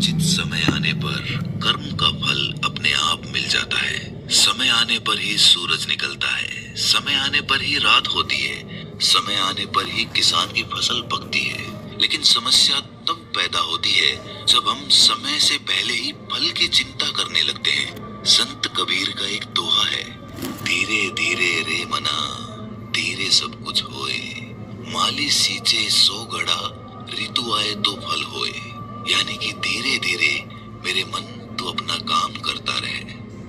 उचित समय आने पर कर्म का फल अपने आप मिल जाता है। समय आने पर ही सूरज निकलता है, समय आने पर ही रात होती है, समय आने पर ही किसान की फसल पकती है। लेकिन समस्या तब पैदा होती है जब हम समय से पहले ही फल की चिंता करने लगते हैं। संत कबीर का एक दोहा है, धीरे धीरे रे मना, धीरे सब कुछ होए, माली सींचे सो घड़ा, ऋतु आए तो फल होए। यानी कि धीरे धीरे मेरे मन तू अपना काम करता रहे,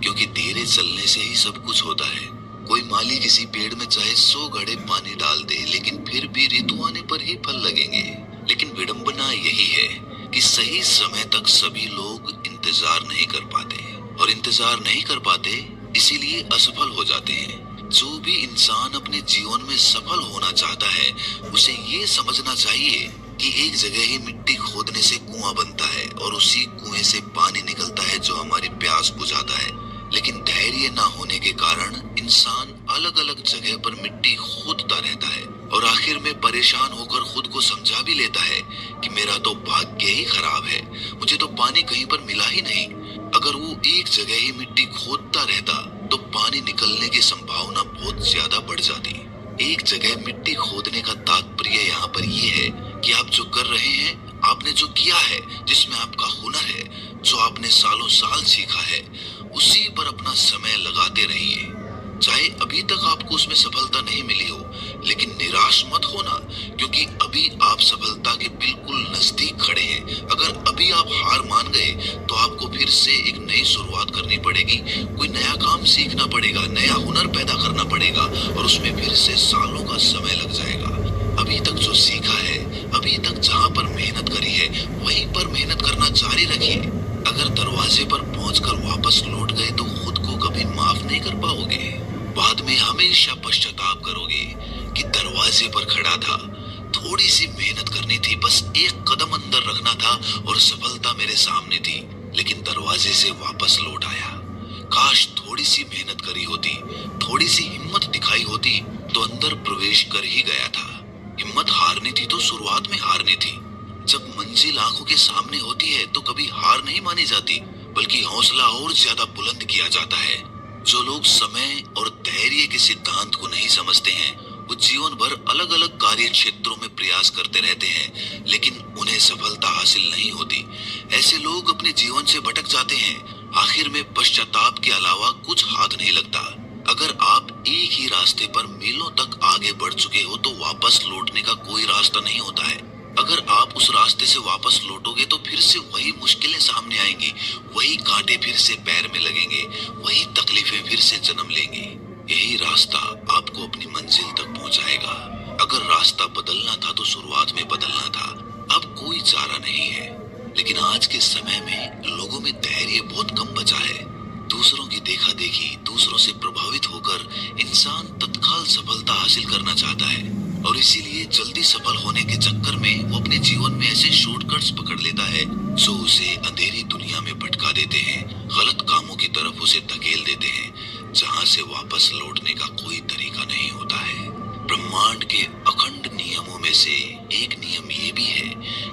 क्योंकि धीरे चलने से ही सब कुछ होता है। कोई माली किसी पेड़ में चाहे 100 घड़े पानी डाल दे, लेकिन फिर भी ऋतु आने पर ही फल लगेंगे। लेकिन विडंबना यही है कि सही समय तक सभी लोग इंतजार नहीं कर पाते, और इंतजार नहीं कर पाते इसीलिए असफल हो जाते हैं। जो भी इंसान अपने जीवन में सफल होना चाहता है, उसे ये समझना चाहिए कि एक जगह ही मिट्टी खोदने से कुआं बनता है और उसी कुएं से पानी निकलता है जो हमारी प्यास बुझाता है। लेकिन धैर्य ना होने के कारण इंसान अलग अलग जगह पर मिट्टी खोदता रहता है और आखिर में परेशान होकर खुद को समझा भी लेता है कि मेरा तो भाग्य ही खराब है, मुझे तो पानी कहीं पर मिला ही नहीं। अगर वो एक जगह ही मिट्टी खोदता रहता तो पानी निकलने की संभावना बहुत ज्यादा बढ़ जाती। एक जगह मिट्टी खोदने का तात्पर्य यहाँ पर ये है कि आप जो कर रहे हैं, आपने जो किया है, जिसमें आपका हुनर है, जो आपने सालों साल सीखा है, उसी पर अपना समय लगाते रहिए। चाहे अभी तक आपको उसमें सफलता नहीं मिली हो, लेकिन निराश मत होना, क्योंकि अभी आप सफलता के बिल्कुल नजदीक खड़े हैं। अगर अभी आप हार मान गए तो आपको फिर से एक नई शुरुआत करनी पड़ेगी, कोई नया काम सीखना पड़ेगा, नया हुनर पैदा करना पड़ेगा, और उसमें फिर से सालों का समय लग जाएगा। अभी तक जो सीखा है, अभी तक जहाँ पर मेहनत करी है, वहीं पर मेहनत करना जारी रखिए। अगर दरवाजे पर पहुंचकर वापस लौट गए तो खुद को कभी माफ नहीं कर पाओगे। बाद में हमेशा पश्चाताप करोगे कि दरवाजे पर खड़ा था, थोड़ी सी मेहनत करनी थी, बस एक कदम अंदर रखना था और सफलता मेरे सामने थी, लेकिन दरवाजे से वापस लौट आया। काश थोड़ी सी मेहनत करी होती, थोड़ी सी हिम्मत दिखाई होती तो अंदर प्रवेश कर ही गया था। हिम्मत हारनी थी तो शुरुआत में हारनी थी। जब मंजिल आंखों के सामने होती है तो कभी हार नहीं मानी जाती, बल्कि हौसला और ज्यादा बुलंद किया जाता है। जो लोग समय और धैर्य के सिद्धांत को नहीं समझते हैं, वो जीवन भर अलग अलग कार्य क्षेत्रों में प्रयास करते रहते हैं, लेकिन उन्हें सफलता हासिल नहीं होती। ऐसे लोग अपने जीवन से भटक जाते हैं। आखिर में पश्चाताप के अलावा कुछ हाथ नहीं लगता। अगर आप एक ही रास्ते पर मीलों तक आगे बढ़ चुके हो तो वापस लौटने का कोई रास्ता नहीं होता है। अगर आप उस रास्ते से वापस लौटोगे तो फिर से वही मुश्किलें सामने आएंगी, वही कांटे फिर से पैर में लगेंगे, वही तकलीफें फिर से जन्म लेंगी। यही रास्ता आपको अपनी मंजिल तक पहुंचाएगा। अगर रास्ता बदलना था तो शुरुआत में बदलना था, अब कोई चारा नहीं है। लेकिन आज के समय में लोगों में धैर्य बहुत कम बचा है। दूसरों की देखा देखी, दूसरों से प्रभावित होकर इंसान तत्काल सफलता हासिल करना चाहता है, और इसीलिए जल्दी सफल होने के चक्कर में वो अपने जीवन में ऐसे शॉर्टकट्स पकड़ लेता है जो उसे अंधेरी दुनिया में भटका देते हैं, गलत कामों की तरफ उसे धकेल देते हैं, जहां से वापस लौटने का कोई तरीका नहीं होता है। ब्रह्मांड के अखंड नियमों में से एक नियम ये भी है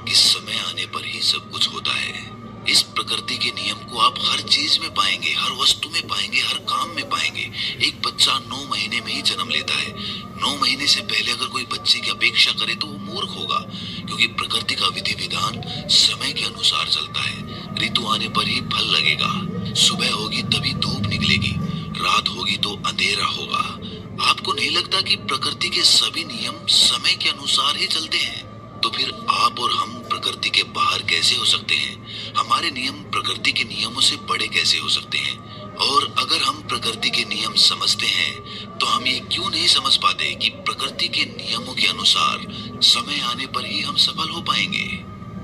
कि समय आने पर ही सब कुछ होता है। इस प्रकृति के नियम को आप हर चीज में पाएंगे, हर वस्तु में पाएंगे, हर काम में पाएंगे। एक बच्चा 9 महीने में ही जन्म लेता है। 9 महीने से पहले अगर कोई बच्चे की अपेक्षा करे तो वो मूर्ख होगा, क्योंकि प्रकृति का विधि विधान समय के अनुसार चलता है। ऋतु आने पर ही फल लगेगा, सुबह होगी तभी धूप निकलेगी, रात होगी तो अंधेरा होगा। आपको नहीं लगता कि प्रकृति के सभी नियम समय के अनुसार ही चलते हैं? तो फिर आप और हम प्रकृति के बाहर कैसे हो सकते हैं? हमारे नियम प्रकृति के नियमों से बड़े कैसे हो सकते हैं? और अगर हम प्रकृति के नियम समझते हैं तो हम ये क्यों नहीं समझ पाते कि प्रकृति के नियमों के अनुसार समय आने पर ही हम सफल हो पाएंगे?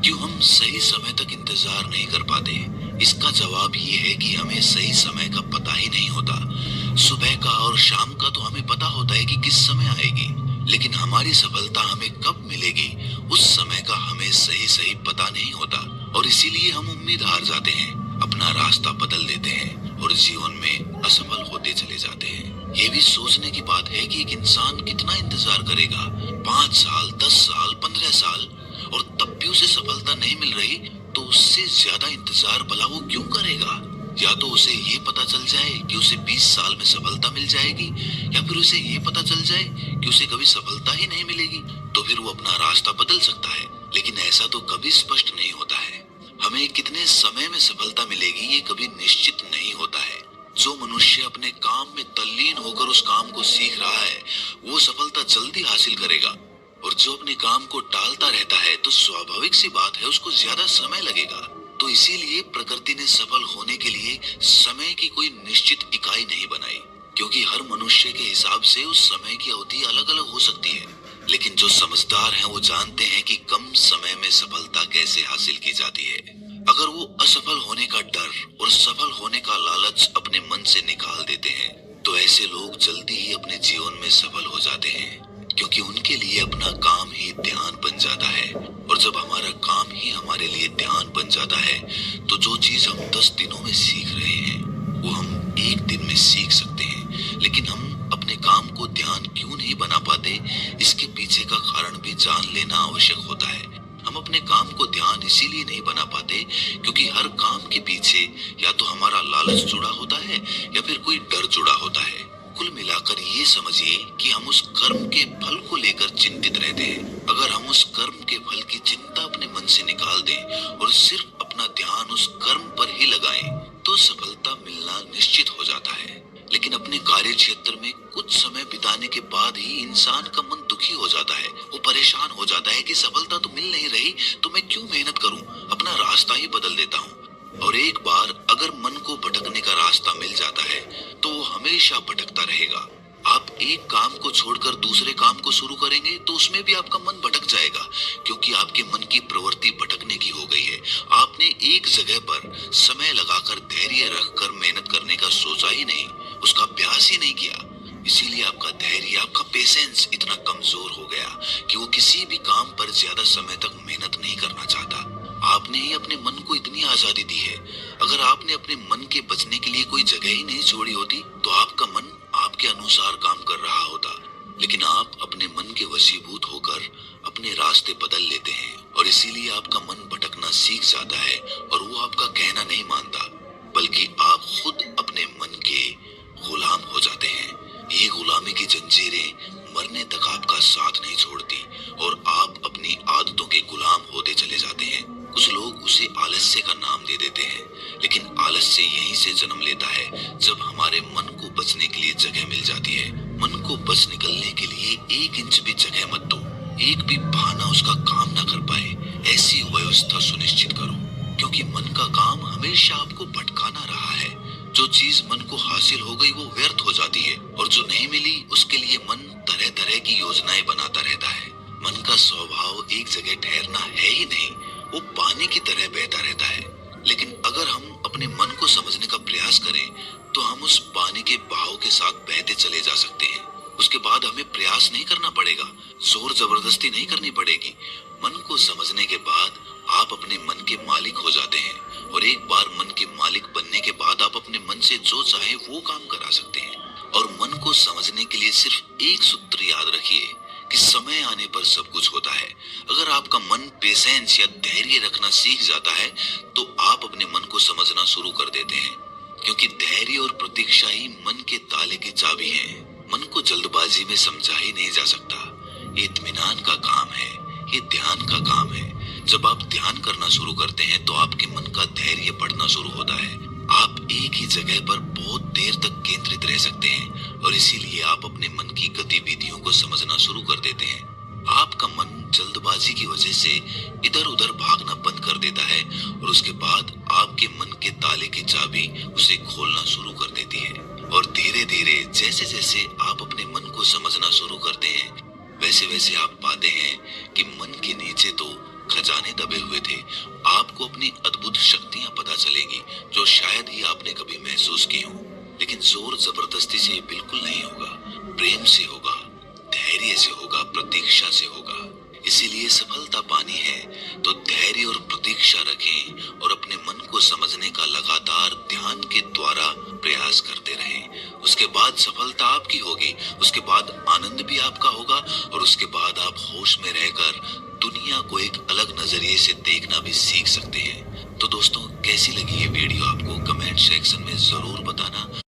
क्यों हम सही समय तक इंतजार नहीं कर पाते? इसका जवाब ये है कि हमें सही समय का पता ही नहीं होता। सुबह का और शाम का तो हमें पता होता है कि किस समय आएगी, लेकिन हमारी सफलता हमें कब मिलेगी उस समय का हमें सही पता नहीं होता, और इसीलिए हम उम्मीद हार जाते हैं, अपना रास्ता बदल देते हैं और जीवन में असफल होते चले जाते हैं। ये भी सोचने की बात है कि एक इंसान कितना इंतजार करेगा, 5 साल, 10 साल, 15 साल, और तब भी उसे सफलता नहीं मिल रही तो उससे ज्यादा इंतजार भला वो क्यों करेगा? या तो उसे ये पता चल जाए कि उसे 20 साल में सफलता मिल जाएगी, या फिर उसे ये पता चल जाए कि उसे कभी सफलता ही नहीं मिलेगी। तो फिर वो अपना रास्ता बदल सकता है, लेकिन ऐसा तो कभी स्पष्ट नहीं होता है। हमें कितने समय में सफलता मिलेगी ये कभी निश्चित नहीं होता है। जो मनुष्य अपने काम में तल्लीन होकर उस काम को सीख रहा है, वो सफलता जल्दी हासिल करेगा। और जो अपने काम को टालता रहता है, तो स्वाभाविक सी बात है उसको ज्यादा समय लगेगा। तो इसीलिए प्रकृति ने सफल होने के लिए समय की कोई निश्चित इकाई नहीं बनाई, क्योंकि हर मनुष्य के हिसाब से उस समय की अवधि अलग अलग हो सकती है। लेकिन जो समझदार हैं वो जानते हैं कि कम समय में सफलता कैसे हासिल की जाती है। अगर वो असफल होने का डर और सफल होने का लालच अपने मन से निकाल देते हैं, तो ऐसे लोग जल्दी ही अपने जीवन में सफल हो जाते हैं, क्योंकि उनके लिए अपना काम ही ध्यान बन जाता है। और जब हमारा काम ही हमारे लिए ध्यान बन जाता है, तो जो चीज हम 10 दिनों में सीख रहे हैं, वो हम एक दिन में सीख सकते हैं। लेकिन हम अपने काम को ध्यान क्यों नहीं बना पाते, इसके पीछे का कारण भी जान लेना आवश्यक होता है। हम अपने काम को ध्यान इसीलिए नहीं बना पाते क्योंकि हर काम के पीछे या तो हमारा लालच जुड़ा होता है या फिर कोई डर जुड़ा होता है। कुल मिलाकर ये समझिए कि हम उस कर्म के फल को लेकर चिंतित रहते हैं। अगर हम उस कर्म के फल की चिंता अपने मन से निकाल दें और सिर्फ अपना ध्यान उस कर्म पर ही लगाएं, तो सफलता मिलना निश्चित हो जाता है। लेकिन अपने कार्य क्षेत्र में कुछ समय बिताने के बाद ही इंसान का मन दुखी हो जाता है। वो परेशान हो जाता है कि सफलता तो मिल नहीं रही, तो मैं क्यों मेहनत करूं, अपना रास्ता ही बदल देता हूं। और एक बार अगर मन को भटकने का रास्ता मिल जाता है, तो वो हमेशा भटकता रहेगा। आप एक काम को छोड़कर दूसरे काम को शुरू करेंगे तो उसमें भी आपका मन भटक जाएगा, क्योंकि आपके मन की प्रवृत्ति भटकने की हो गई है। आपने एक जगह पर समय लगाकर धैर्य रखकर मेहनत करने का सोचा ही नहीं, उसका अभ्यास ही नहीं किया। इसीलिए आपका धैर्य, आपका पेशेंस इतना कमजोर हो गया कि वो किसी भी काम पर ज्यादा समय तक मेहनत नहीं करना चाहता। आपने ही अपने मन को इतनी आजादी दी है। अगर आपने अपने मन के बचने के लिए कोई जगह ही नहीं छोड़ी होती, तो आपका मन आपके अनुसार काम कर रहा होता। लेकिन आप अपने मन के वशीभूत होकर अपने रास्ते बदल लेते हैं, और इसीलिए आपका मन भटकना सीख जाता है और वो आपका कहना नहीं मानता, बल्कि आप खुद अपने मन के गुलाम हो जाते हैं। ये गुलामी की जंजीरें मरने तक आपका साथ नहीं छोड़ती और आप अपनी आदतों के गुलाम होते चले जाते हैं। कुछ लोग उसे आलस्य का नाम दे देते हैं, लेकिन आलस्य यहीं से जन्म लेता है जब हमारे मन को बचने के लिए जगह मिल जाती है। मन को बच निकलने के लिए 1 इंच भी जगह मत दो, एक भी बहाना उसका काम ना कर पाए, ऐसी व्यवस्था सुनिश्चित करो, क्योंकि मन का काम हमेशा आपको भटकाना रहा है। जो चीज मन को हासिल हो गई वो व्यर्थ हो जाती है, और जो नहीं मिली उसके लिए मन तरह तरह की योजनाएं बनाता रहता है। मन का स्वभाव एक जगह ठहरना है ही नहीं, वो पानी की तरह बहता रहता है। लेकिन अगर हम अपने मन को समझने का प्रयास करें, तो हम उस पानी के बहाव के साथ बहते चले जा सकते हैं। उसके बाद हमें प्रयास नहीं करना पड़ेगा, जोर जबरदस्ती नहीं करनी पड़ेगी। मन को समझने के बाद आप अपने मन के मालिक हो जाते हैं, और एक बार मन के मालिक बनने के बाद आप अपने मन से जो चाहे वो काम करा सकते हैं। और मन को समझने के लिए सिर्फ एक सूत्र याद रखिए कि समय आने पर सब कुछ होता है। अगर आपका मन पेशेंस या धैर्य रखना सीख जाता है, तो आप अपने मन को समझना शुरू कर देते हैं, क्योंकि धैर्य और प्रतीक्षा ही मन के ताले की चाबी है। मन को जल्दबाजी में समझा ही नहीं जा सकता। ये इत्मीनान का काम है, ये ध्यान का काम है। जब आप ध्यान करना शुरू करते हैं, तो आपके मन का धैर्य बढ़ना शुरू होता है। आप एक ही जगह पर बहुत देर तक केंद्रित रह सकते हैं, और इसीलिए आप अपने मन की गतिविधियों को समझना शुरू कर देते हैं। आपका मन जल्दबाजी की वजह से इधर उधर भागना बंद कर देता है, और उसके बाद आपके मन के ताले की चाबी उसे खोलना शुरू कर देती है। और धीरे धीरे जैसे जैसे आप अपने मन को समझना शुरू करते हैं, वैसे वैसे आप पाते हैं कि मन के नीचे तो खजाने दबे हुए थे। आपको अपनी अद्भुत शक्तियां पता चलेंगी, जो शायद ही आपने कभी महसूस की हो। लेकिन जोर जबरदस्ती से बिल्कुल नहीं होगा, प्रेम से होगा, धैर्य से होगा, प्रतीक्षा से होगा। इसीलिए सफलता पानी है तो धैर्य और प्रतीक्षा रखें, और अपने मन को समझने का लगातार ध्यान के द्वारा प्रयास करते रहें। उसके बाद सफलता आपकी होगी, उसके बाद आनंद भी आपका होगा, और उसके बाद आप होश में रहकर दुनिया को एक अलग नजरिए से देखना भी सीख सकते हैं। तो दोस्तों, कैसी लगी ये वीडियो आपको कमेंट सेक्शन में जरूर बताना।